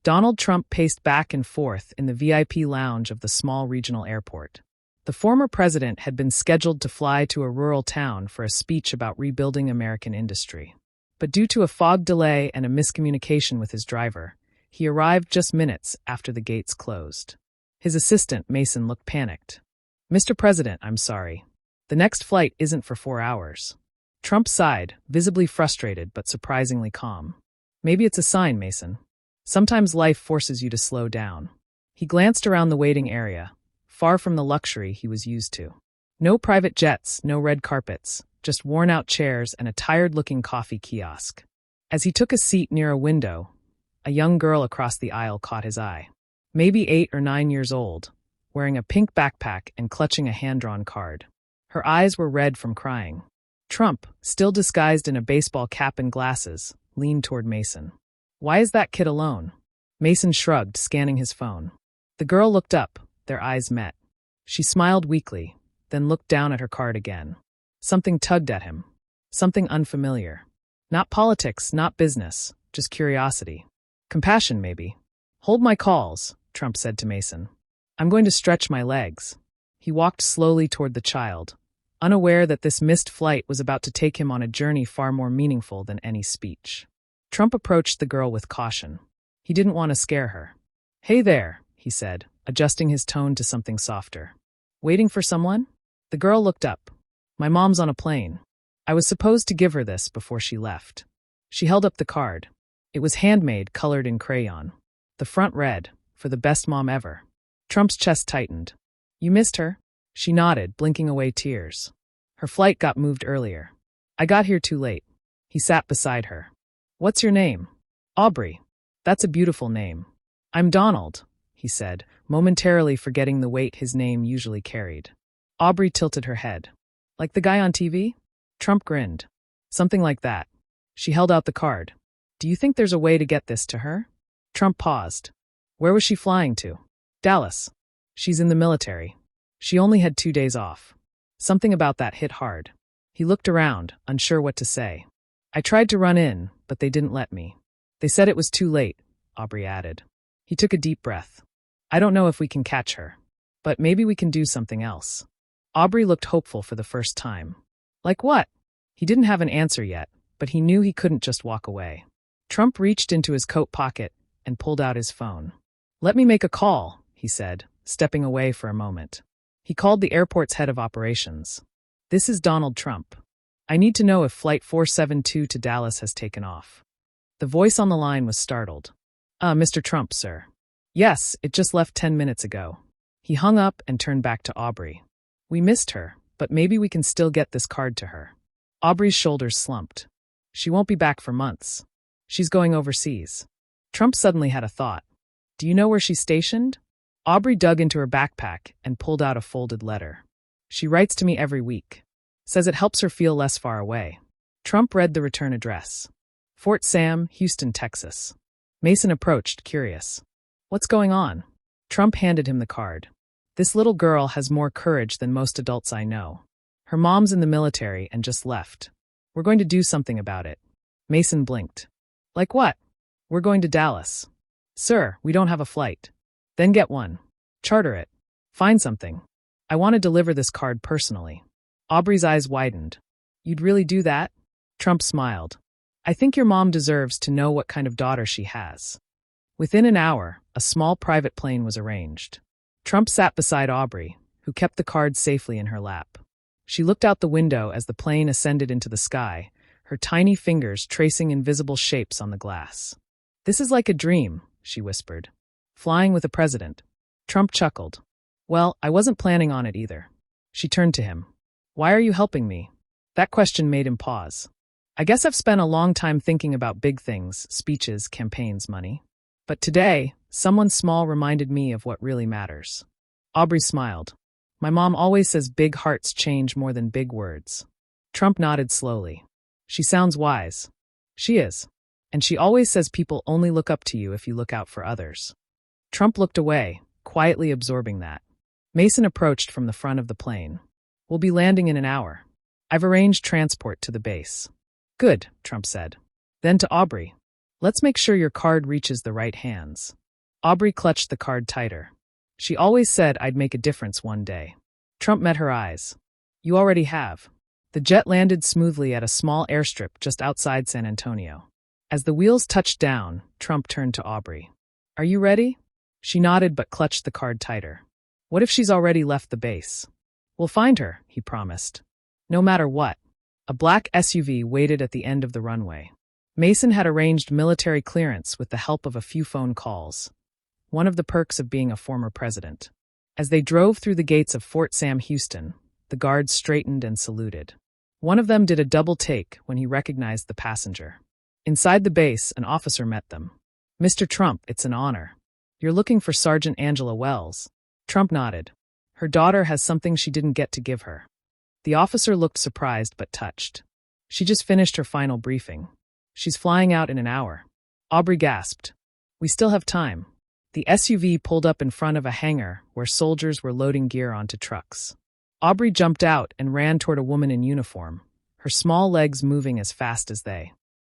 Donald Trump paced back and forth in the VIP lounge of the small regional airport. The former president had been scheduled to fly to a rural town for a speech about rebuilding American industry. But due to a fog delay and a miscommunication with his driver, he arrived just minutes after the gates closed. His assistant, Mason, looked panicked. "Mr. President, I'm sorry. The next flight isn't for 4 hours." Trump sighed, visibly frustrated but surprisingly calm. "Maybe it's a sign, Mason. Sometimes life forces you to slow down." He glanced around the waiting area, far from the luxury he was used to. No private jets, no red carpets, just worn-out chairs and a tired-looking coffee kiosk. As he took a seat near a window, a young girl across the aisle caught his eye. Maybe 8 or 9 years old, wearing a pink backpack and clutching a hand-drawn card. Her eyes were red from crying. Trump, still disguised in a baseball cap and glasses, leaned toward Mason. "Why is that kid alone?" Mason shrugged, scanning his phone. The girl looked up, their eyes met. She smiled weakly, then looked down at her card again. Something tugged at him. Something unfamiliar. Not politics, not business, just curiosity. Compassion, maybe. "Hold my calls," Trump said to Mason. "I'm going to stretch my legs." He walked slowly toward the child, unaware that this missed flight was about to take him on a journey far more meaningful than any speech. Trump approached the girl with caution. He didn't want to scare her. "Hey there," he said, adjusting his tone to something softer. "Waiting for someone?" The girl looked up. "My mom's on a plane. I was supposed to give her this before she left." She held up the card. It was handmade, colored in crayon. The front read, "For the best mom ever." Trump's chest tightened. "You missed her?" She nodded, blinking away tears. "Her flight got moved earlier. I got here too late." He sat beside her. "What's your name?" "Aubrey." "That's a beautiful name." "I'm Donald," he said, momentarily forgetting the weight his name usually carried. Aubrey tilted her head. "Like the guy on TV?" Trump grinned. "Something like that." She held out the card. "Do you think there's a way to get this to her?" Trump paused. "Where was she flying to?" "Dallas. She's in the military. She only had 2 days off." Something about that hit hard. He looked around, unsure what to say. "I tried to run in, but they didn't let me. They said it was too late," Aubrey added. He took a deep breath. "I don't know if we can catch her, but maybe we can do something else." Aubrey looked hopeful for the first time. "Like what?" He didn't have an answer yet, but he knew he couldn't just walk away. Trump reached into his coat pocket and pulled out his phone. "Let me make a call," he said, stepping away for a moment. He called the airport's head of operations. "This is Donald Trump. I need to know if Flight 472 to Dallas has taken off." The voice on the line was startled. Mr. Trump, sir." "Yes, it just left 10 minutes ago." He hung up and turned back to Aubrey. "We missed her, but maybe we can still get this card to her." Aubrey's shoulders slumped. "She won't be back for months. She's going overseas." Trump suddenly had a thought. "Do you know where she's stationed?" Aubrey dug into her backpack and pulled out a folded letter. "She writes to me every week. Says it helps her feel less far away." Trump read the return address. Fort Sam, Houston, Texas. Mason approached, curious. "What's going on?" Trump handed him the card. "This little girl has more courage than most adults I know. Her mom's in the military and just left. We're going to do something about it." Mason blinked. "Like what?" "We're going to Dallas." "Sir, we don't have a flight." "Then get one. Charter it. Find something. I want to deliver this card personally." Aubrey's eyes widened. "You'd really do that?" Trump smiled. "I think your mom deserves to know what kind of daughter she has." Within an hour, a small private plane was arranged. Trump sat beside Aubrey, who kept the card safely in her lap. She looked out the window as the plane ascended into the sky, her tiny fingers tracing invisible shapes on the glass. "This is like a dream," she whispered. "Flying with a president." Trump chuckled. "Well, I wasn't planning on it either." She turned to him. "Why are you helping me?" That question made him pause. "I guess I've spent a long time thinking about big things, speeches, campaigns, money. But today, someone small reminded me of what really matters." Aubrey smiled. "My mom always says big hearts change more than big words." Trump nodded slowly. "She sounds wise." "She is. And she always says people only look up to you if you look out for others." Trump looked away, quietly absorbing that. Mason approached from the front of the plane. "We'll be landing in an hour. I've arranged transport to the base." "Good," Trump said. Then to Aubrey. Let's make sure your card reaches the right hands. Aubrey clutched the card tighter. She always said I'd make a difference one day. Trump met her eyes. You already have. The jet landed smoothly at a small airstrip just outside San Antonio. As the wheels touched down, Trump turned to Aubrey. Are you ready? She nodded but clutched the card tighter. What if she's already left the base? We'll find her, he promised. No matter what. A black SUV waited at the end of the runway. Mason had arranged military clearance with the help of a few phone calls. One of the perks of being a former president. As they drove through the gates of Fort Sam Houston, the guards straightened and saluted. One of them did a double take when he recognized the passenger. Inside the base, an officer met them. Mr. Trump, it's an honor. You're looking for Sergeant Angela Wells. Trump nodded. Her daughter has something she didn't get to give her. The officer looked surprised but touched. She just finished her final briefing. She's flying out in an hour. Aubrey gasped. We still have time. The SUV pulled up in front of a hangar where soldiers were loading gear onto trucks. Aubrey jumped out and ran toward a woman in uniform, her small legs moving as fast as they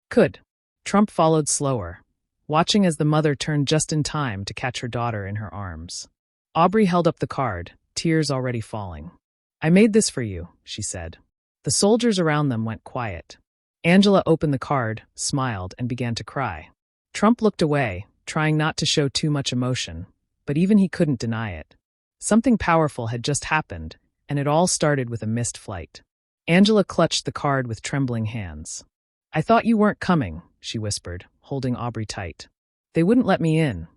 could. Trump followed slower, watching as the mother turned just in time to catch her daughter in her arms. Aubrey held up the card, tears already falling. I made this for you, she said. The soldiers around them went quiet. Angela opened the card, smiled, and began to cry. Trump looked away, trying not to show too much emotion, but even he couldn't deny it. Something powerful had just happened, and it all started with a missed flight. Angela clutched the card with trembling hands. I thought you weren't coming, she whispered, holding Aubrey tight. They wouldn't let me in,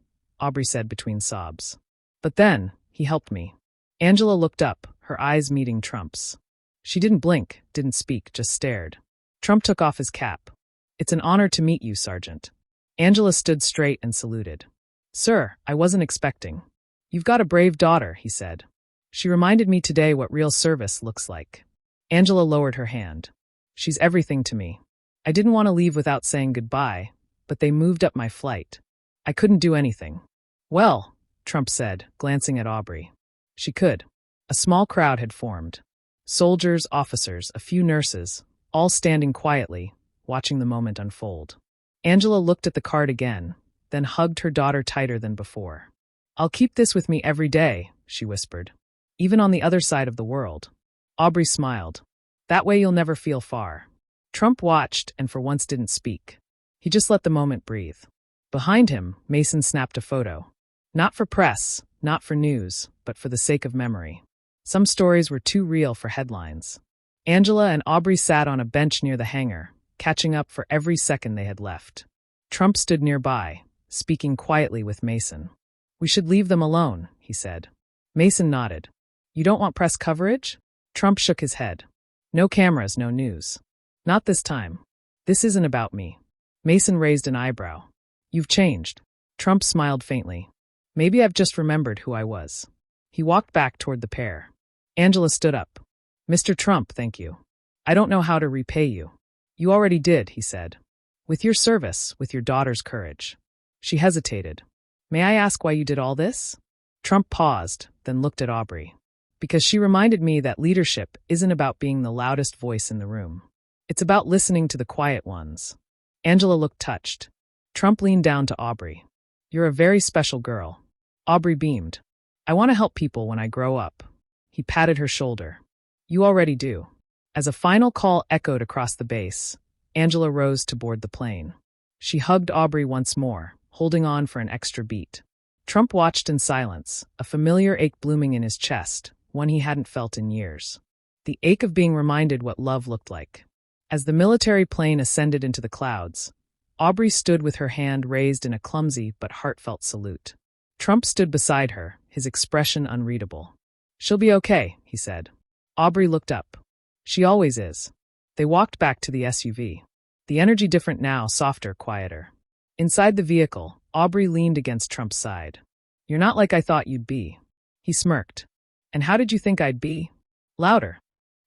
Aubrey said between sobs. But then, he helped me. Angela looked up, her eyes meeting Trump's. She didn't blink, didn't speak, just stared. Trump took off his cap. It's an honor to meet you, Sergeant. Angela stood straight and saluted. Sir, I wasn't expecting. You've got a brave daughter, he said. She reminded me today what real service looks like. Angela lowered her hand. She's everything to me. I didn't want to leave without saying goodbye, but they moved up my flight. I couldn't do anything. Well, Trump said, glancing at Aubrey. She could. A small crowd had formed. Soldiers, officers, a few nurses, all standing quietly, watching the moment unfold. Angela looked at the card again, then hugged her daughter tighter than before. I'll keep this with me every day, she whispered. Even on the other side of the world. Aubrey smiled. That way you'll never feel far. Trump watched and for once didn't speak. He just let the moment breathe. Behind him, Mason snapped a photo. Not for press, not for news, but for the sake of memory. Some stories were too real for headlines. Angela and Aubrey sat on a bench near the hangar, catching up for every second they had left. Trump stood nearby, speaking quietly with Mason. We should leave them alone, he said. Mason nodded. You don't want press coverage? Trump shook his head. No cameras, no news. Not this time. This isn't about me. Mason raised an eyebrow. You've changed. Trump smiled faintly. Maybe I've just remembered who I was. He walked back toward the pair. Angela stood up. Mr. Trump, thank you. I don't know how to repay you. You already did, he said. With your service, with your daughter's courage. She hesitated. May I ask why you did all this? Trump paused, then looked at Aubrey. Because she reminded me that leadership isn't about being the loudest voice in the room. It's about listening to the quiet ones. Angela looked touched. Trump leaned down to Aubrey. You're a very special girl. Aubrey beamed. I want to help people when I grow up. He patted her shoulder. You already do. As a final call echoed across the base, Angela rose to board the plane. She hugged Aubrey once more, holding on for an extra beat. Trump watched in silence, a familiar ache blooming in his chest, one he hadn't felt in years. The ache of being reminded what love looked like. As the military plane ascended into the clouds, Aubrey stood with her hand raised in a clumsy but heartfelt salute. Trump stood beside her, his expression unreadable. She'll be okay, he said. Aubrey looked up. She always is. They walked back to the SUV. The energy different now, softer, quieter. Inside the vehicle, Aubrey leaned against Trump's side. You're not like I thought you'd be. He smirked. And how did you think I'd be? Louder.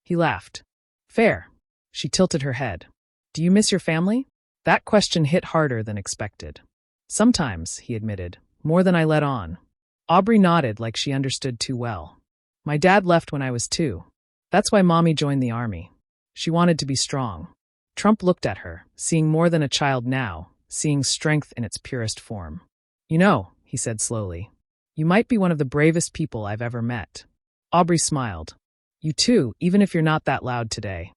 He laughed. Fair. She tilted her head. Do you miss your family? That question hit harder than expected. Sometimes, he admitted, more than I let on. Aubrey nodded like she understood too well. My dad left when I was 2. That's why Mommy joined the army. She wanted to be strong. Trump looked at her, seeing more than a child now, seeing strength in its purest form. "You know," he said slowly, "you might be one of the bravest people I've ever met." Aubrey smiled. "You too, even if you're not that loud today."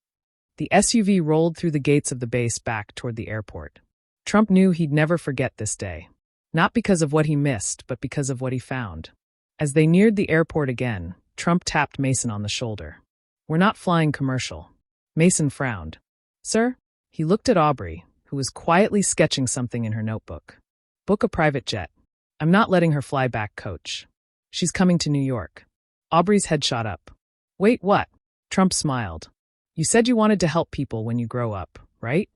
The SUV rolled through the gates of the base back toward the airport. Trump knew he'd never forget this day. Not because of what he missed, but because of what he found. As they neared the airport again, Trump tapped Mason on the shoulder. "We're not flying commercial." Mason frowned. "Sir?" He looked at Aubrey, who was quietly sketching something in her notebook. "Book a private jet. I'm not letting her fly back, coach. She's coming to New York." Aubrey's head shot up. "Wait, what?" Trump smiled. "You said you wanted to help people when you grow up, right?"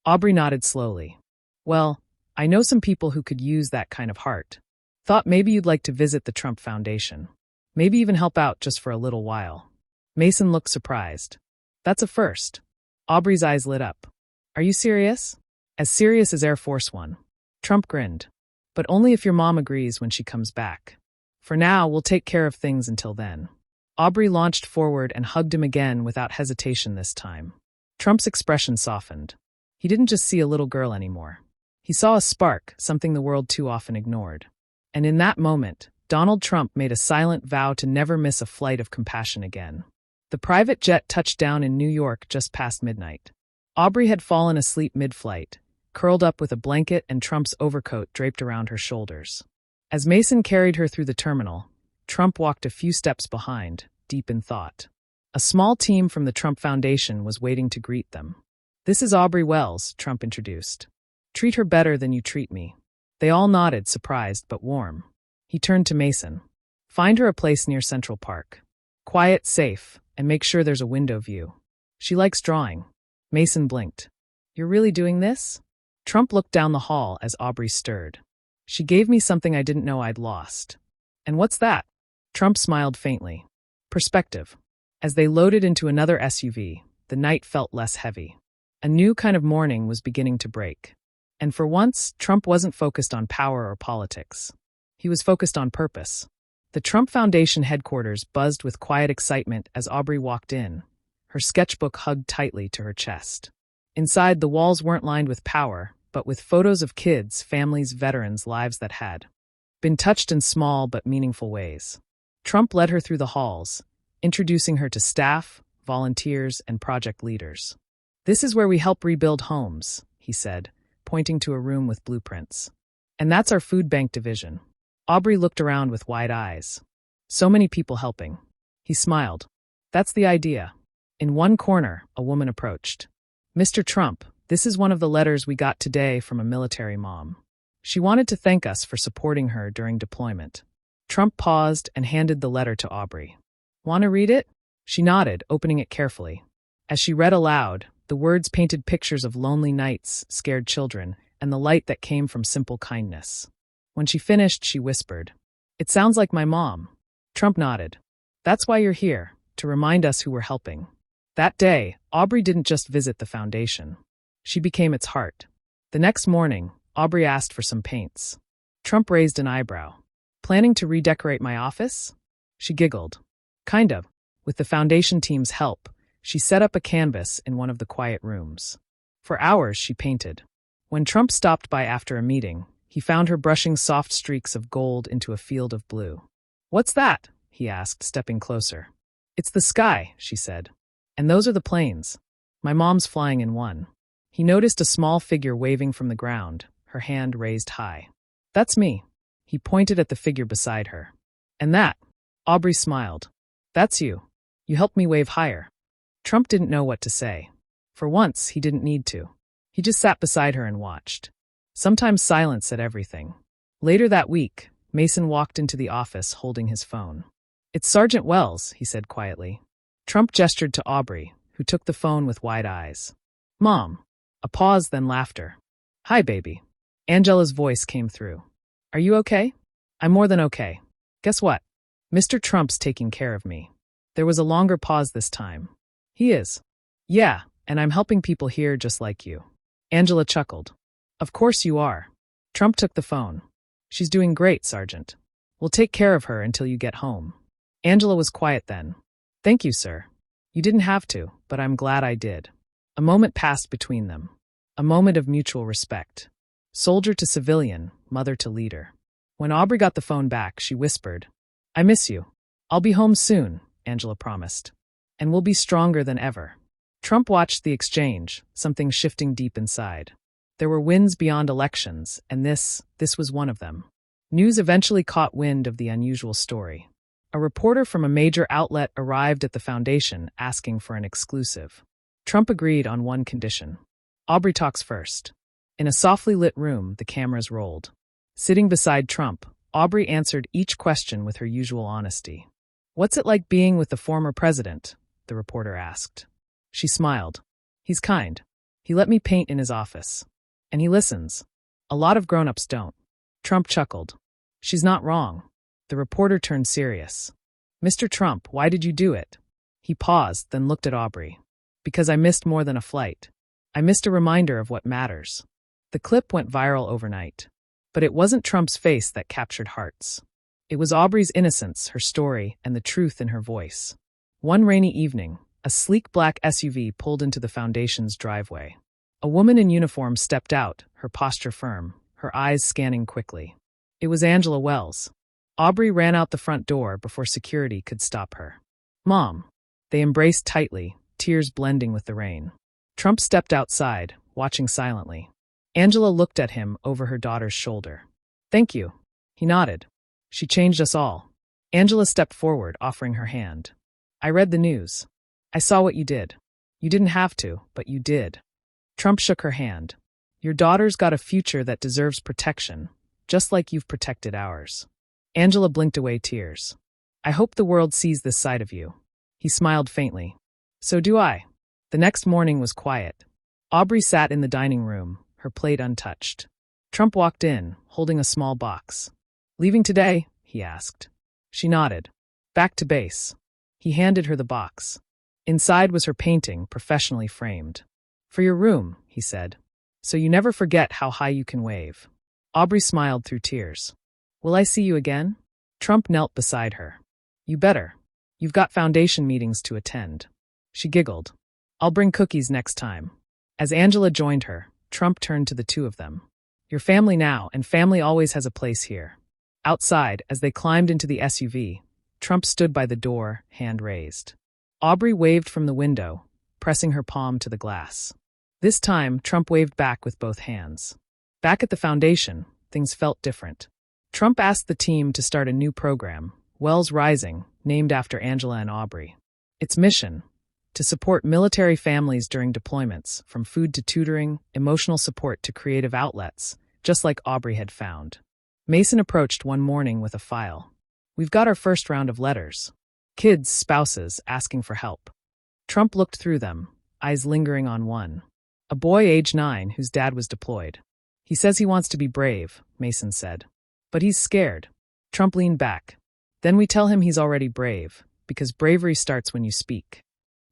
Aubrey nodded slowly. "Well, I know some people who could use that kind of heart. Thought maybe you'd like to visit the Trump Foundation. Maybe even help out just for a little while." Mason looked surprised. "That's a first." Aubrey's eyes lit up. "Are you serious?" "As serious as Air Force One." Trump grinned. "But only if your mom agrees when she comes back. For now, we'll take care of things until then." Aubrey launched forward and hugged him again without hesitation this time. Trump's expression softened. He didn't just see a little girl anymore. He saw a spark, something the world too often ignored. And in that moment, Donald Trump made a silent vow to never miss a flight of compassion again. The private jet touched down in New York just past midnight. Aubrey had fallen asleep mid-flight, curled up with a blanket and Trump's overcoat draped around her shoulders. As Mason carried her through the terminal, Trump walked a few steps behind, deep in thought. A small team from the Trump Foundation was waiting to greet them. "This is Aubrey Wells," Trump introduced. "Treat her better than you treat me." They all nodded, surprised but warm. He turned to Mason. "Find her a place near Central Park. Quiet, safe, and make sure there's a window view. She likes drawing." Mason blinked. "You're really doing this?" Trump looked down the hall as Aubrey stirred. "She gave me something I didn't know I'd lost." "And what's that?" Trump smiled faintly. "Perspective." As they loaded into another SUV, the night felt less heavy. A new kind of morning was beginning to break. And for once, Trump wasn't focused on power or politics. He was focused on purpose. The Trump Foundation headquarters buzzed with quiet excitement as Aubrey walked in, her sketchbook hugged tightly to her chest. Inside, the walls weren't lined with power, but with photos of kids, families, veterans, lives that had been touched in small but meaningful ways. Trump led her through the halls, introducing her to staff, volunteers, and project leaders. "This is where we help rebuild homes," he said, pointing to a room with blueprints. "And that's our food bank division." Aubrey looked around with wide eyes. So many people helping. He smiled. "That's the idea." In one corner, a woman approached. "Mr. Trump, this is one of the letters we got today from a military mom. She wanted to thank us for supporting her during deployment." Trump paused and handed the letter to Aubrey. "Want to read it?" She nodded, opening it carefully. As she read aloud, the words painted pictures of lonely nights, scared children, and the light that came from simple kindness. When she finished, she whispered, "It sounds like my mom." Trump nodded. "That's why you're here, to remind us who we're helping." That day, Aubrey didn't just visit the foundation. She became its heart. The next morning, Aubrey asked for some paints. Trump raised an eyebrow. "Planning to redecorate my office?" She giggled. "Kind of." With the foundation team's help, she set up a canvas in one of the quiet rooms. For hours, she painted. When Trump stopped by after a meeting, he found her brushing soft streaks of gold into a field of blue. "What's that?" he asked, stepping closer. "It's the sky," she said. "And those are the planes. My mom's flying in one." He noticed a small figure waving from the ground, her hand raised high. "That's me." He pointed at the figure beside her. "And that?" Aubrey smiled. "That's you. You helped me wave higher." Trump didn't know what to say. For once, he didn't need to. He just sat beside her and watched. Sometimes silence said everything. Later that week, Mason walked into the office holding his phone. "It's Sergeant Wells," he said quietly. Trump gestured to Aubrey, who took the phone with wide eyes. "Mom." A pause, then laughter. "Hi, baby." Angela's voice came through. "Are you okay?" "I'm more than okay. Guess what? Mr. Trump's taking care of me." There was a longer pause this time. "He is." "Yeah, and I'm helping people here just like you." Angela chuckled. "Of course you are." Trump took the phone. "She's doing great, Sergeant. We'll take care of her until you get home." Angela was quiet then. "Thank you, sir. You didn't have to, but I'm glad I did." A moment passed between them. A moment of mutual respect. Soldier to civilian, mother to leader. When Aubrey got the phone back, she whispered, "I miss you. I'll be home soon," Angela promised. "And we'll be stronger than ever." Trump watched the exchange, something shifting deep inside. There were wins beyond elections, and this was one of them. News eventually caught wind of the unusual story. A reporter from a major outlet arrived at the foundation asking for an exclusive. Trump agreed on one condition. Aubrey talks first. In a softly lit room, the cameras rolled. Sitting beside Trump, Aubrey answered each question with her usual honesty. "What's it like being with the former president?" the reporter asked. She smiled. "He's kind. He let me paint in his office. And he listens. A lot of grown-ups don't." Trump chuckled. "She's not wrong." The reporter turned serious. "Mr. Trump, why did you do it?" He paused, then looked at Aubrey. "Because I missed more than a flight. I missed a reminder of what matters." The clip went viral overnight. But it wasn't Trump's face that captured hearts. It was Aubrey's innocence, her story, and the truth in her voice. One rainy evening, a sleek black SUV pulled into the foundation's driveway. A woman in uniform stepped out, her posture firm, her eyes scanning quickly. It was Angela Wells. Aubrey ran out the front door before security could stop her. "Mom." They embraced tightly, tears blending with the rain. Trump stepped outside, watching silently. Angela looked at him over her daughter's shoulder. "Thank you." He nodded. "She changed us all." Angela stepped forward, offering her hand. "I read the news. I saw what you did. You didn't have to, but you did." Trump shook her hand. "Your daughter's got a future that deserves protection, just like you've protected ours." Angela blinked away tears. "I hope the world sees this side of you." He smiled faintly. "So do I." The next morning was quiet. Aubrey sat in the dining room, her plate untouched. Trump walked in, holding a small box. "Leaving today?" he asked. She nodded. "Back to base." He handed her the box. Inside was her painting, professionally framed. "For your room," he said. "So you never forget how high you can wave." Aubrey smiled through tears. "Will I see you again?" Trump knelt beside her. "You better. You've got foundation meetings to attend." She giggled. "I'll bring cookies next time." As Angela joined her, Trump turned to the two of them. "You're family now, and family always has a place here." Outside, as they climbed into the SUV, Trump stood by the door, hand raised. Aubrey waved from the window, pressing her palm to the glass. This time, Trump waved back with both hands. Back at the foundation, things felt different. Trump asked the team to start a new program, Wells Rising, named after Angela and Aubrey. Its mission: to support military families during deployments, from food to tutoring, emotional support to creative outlets, just like Aubrey had found. Mason approached one morning with a file. "We've got our first round of letters. Kids, spouses, asking for help." Trump looked through them, eyes lingering on one. A boy age 9 whose dad was deployed. "He says he wants to be brave," Mason said. "But he's scared." Trump leaned back. "Then we tell him he's already brave, because bravery starts when you speak."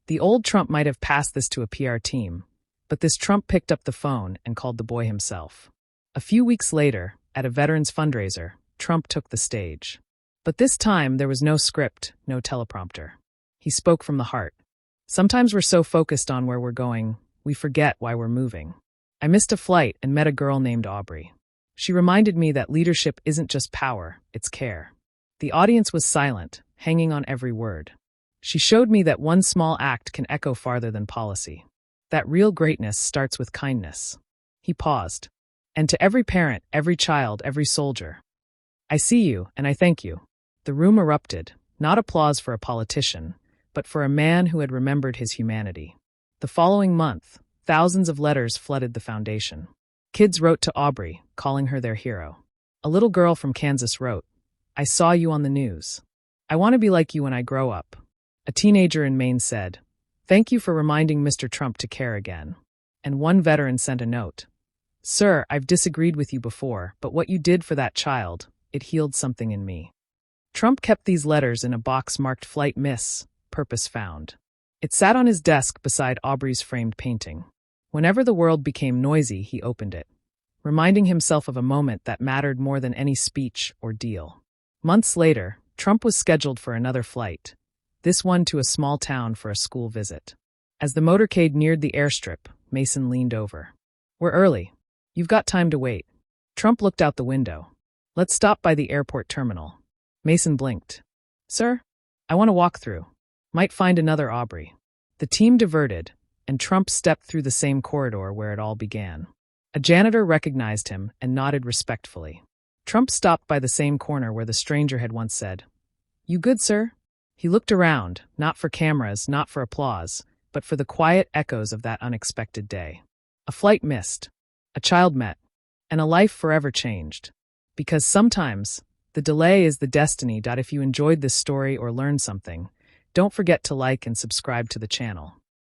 The old Trump might have passed this to a PR team, but this Trump picked up the phone and called the boy himself. A few weeks later, at a veterans fundraiser, Trump took the stage. But this time there was no script, no teleprompter. He spoke from the heart. "Sometimes we're so focused on where we're going, we forget why we're moving. I missed a flight and met a girl named Aubrey. She reminded me that leadership isn't just power, it's care." The audience was silent, hanging on every word. "She showed me that one small act can echo farther than policy. That real greatness starts with kindness." He paused. "And to every parent, every child, every soldier, I see you and I thank you." The room erupted, not applause for a politician, but for a man who had remembered his humanity. The following month, thousands of letters flooded the foundation. Kids wrote to Aubrey, calling her their hero. A little girl from Kansas wrote, "I saw you on the news. I want to be like you when I grow up." A teenager in Maine said, "Thank you for reminding Mr. Trump to care again." And one veteran sent a note, "Sir, I've disagreed with you before, but what you did for that child, it healed something in me." Trump kept these letters in a box marked "Flight Miss, Purpose Found." It sat on his desk beside Aubrey's framed painting. Whenever the world became noisy, he opened it, reminding himself of a moment that mattered more than any speech or deal. Months later, Trump was scheduled for another flight, this one to a small town for a school visit. As the motorcade neared the airstrip, Mason leaned over. "We're early. You've got time to wait." Trump looked out the window. Let's stop by the airport terminal. Mason blinked. Sir? I want to walk through. Might find another Aubrey. The team diverted, and Trump stepped through the same corridor where it all began. A janitor recognized him and nodded respectfully. Trump stopped by the same corner where the stranger had once said, "You good, sir?" He looked around, not for cameras, not for applause, but for the quiet echoes of that unexpected day. A flight missed, a child met, and a life forever changed. Because sometimes, the delay is the destiny. If you enjoyed this story or learned something, don't forget to like and subscribe to the channel.